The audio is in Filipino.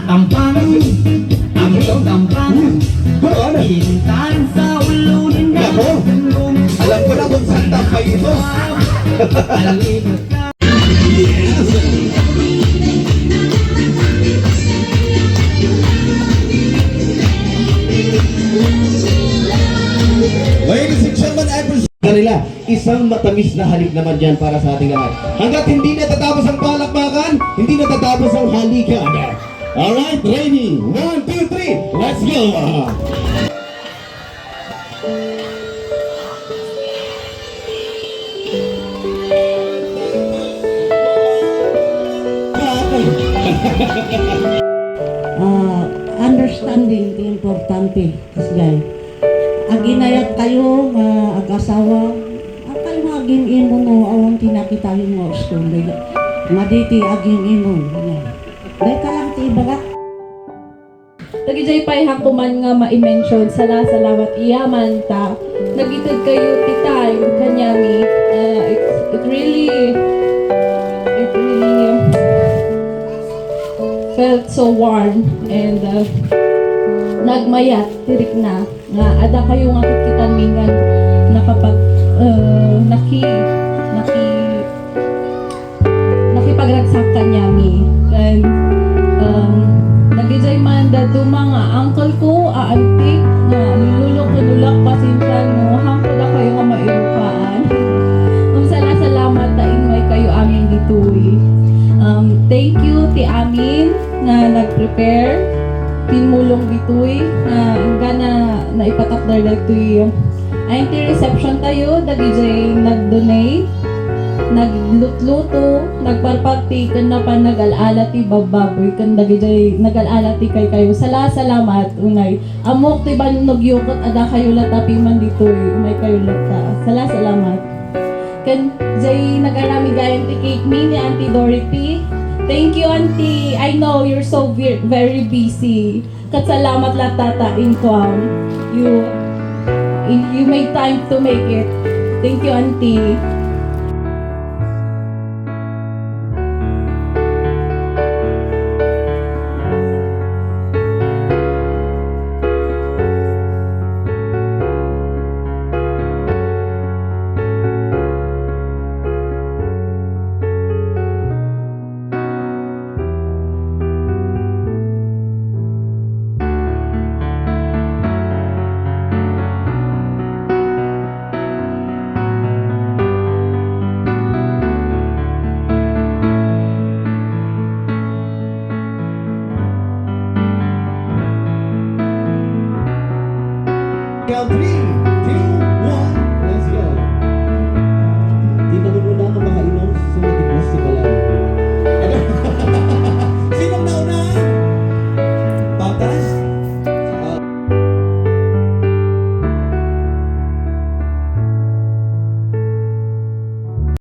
Tampang, ambilong tampang. Intan sa ulo ng Nako, alam ko na kung saan tampay ito. Alibot ka. Ladies and gentlemen, I present kanila isang matamis na halik naman yan para sa ating lahat. Hanggat hindi natatapos ang palakpakan, hindi natatapos ang halikan. Alright, ready? 1, 2, 3, let's go! Understanding ti importante kasgay. Aginayat kayo ag-asawa, kayo nga aging imo no awang tinakitahin mo school. Maditi aging imo. Dahil ka lang ti ibagat. Nagijay pa'y hakuman nga ma-mention salamat iyaman ta. Nagitid kayo ti time kanyami. It really felt so warm and nagmayat tirik na nga ada kayo nga kikitan mingan nakapag nakipagragsak kanyami and nagijay man dato mga uncle ko auntie nga lululok kanulak pasensya no hangko na kayo nga mairukaan salamat ta ingay kayo amin ditoy. Thank you ti amin nga nag-prepare tinmulong ditoy nga na ipatakdar ditoy ay reception tayo dagijay nag-donate naglutluto nagparparty kan na pa nag-alala ti bababoy kan dagijay nag-alala ti kayo salamat unay amok ti banugyukot ada kayo latapi man ditoy may kayo lata salamat kan jay nag-arami gayon ti cake me ni Auntie Dorothy. Thank you, Auntie. I know you're so very busy. Salamat la tata income. You made time to make it. Thank you, Auntie. Count 3.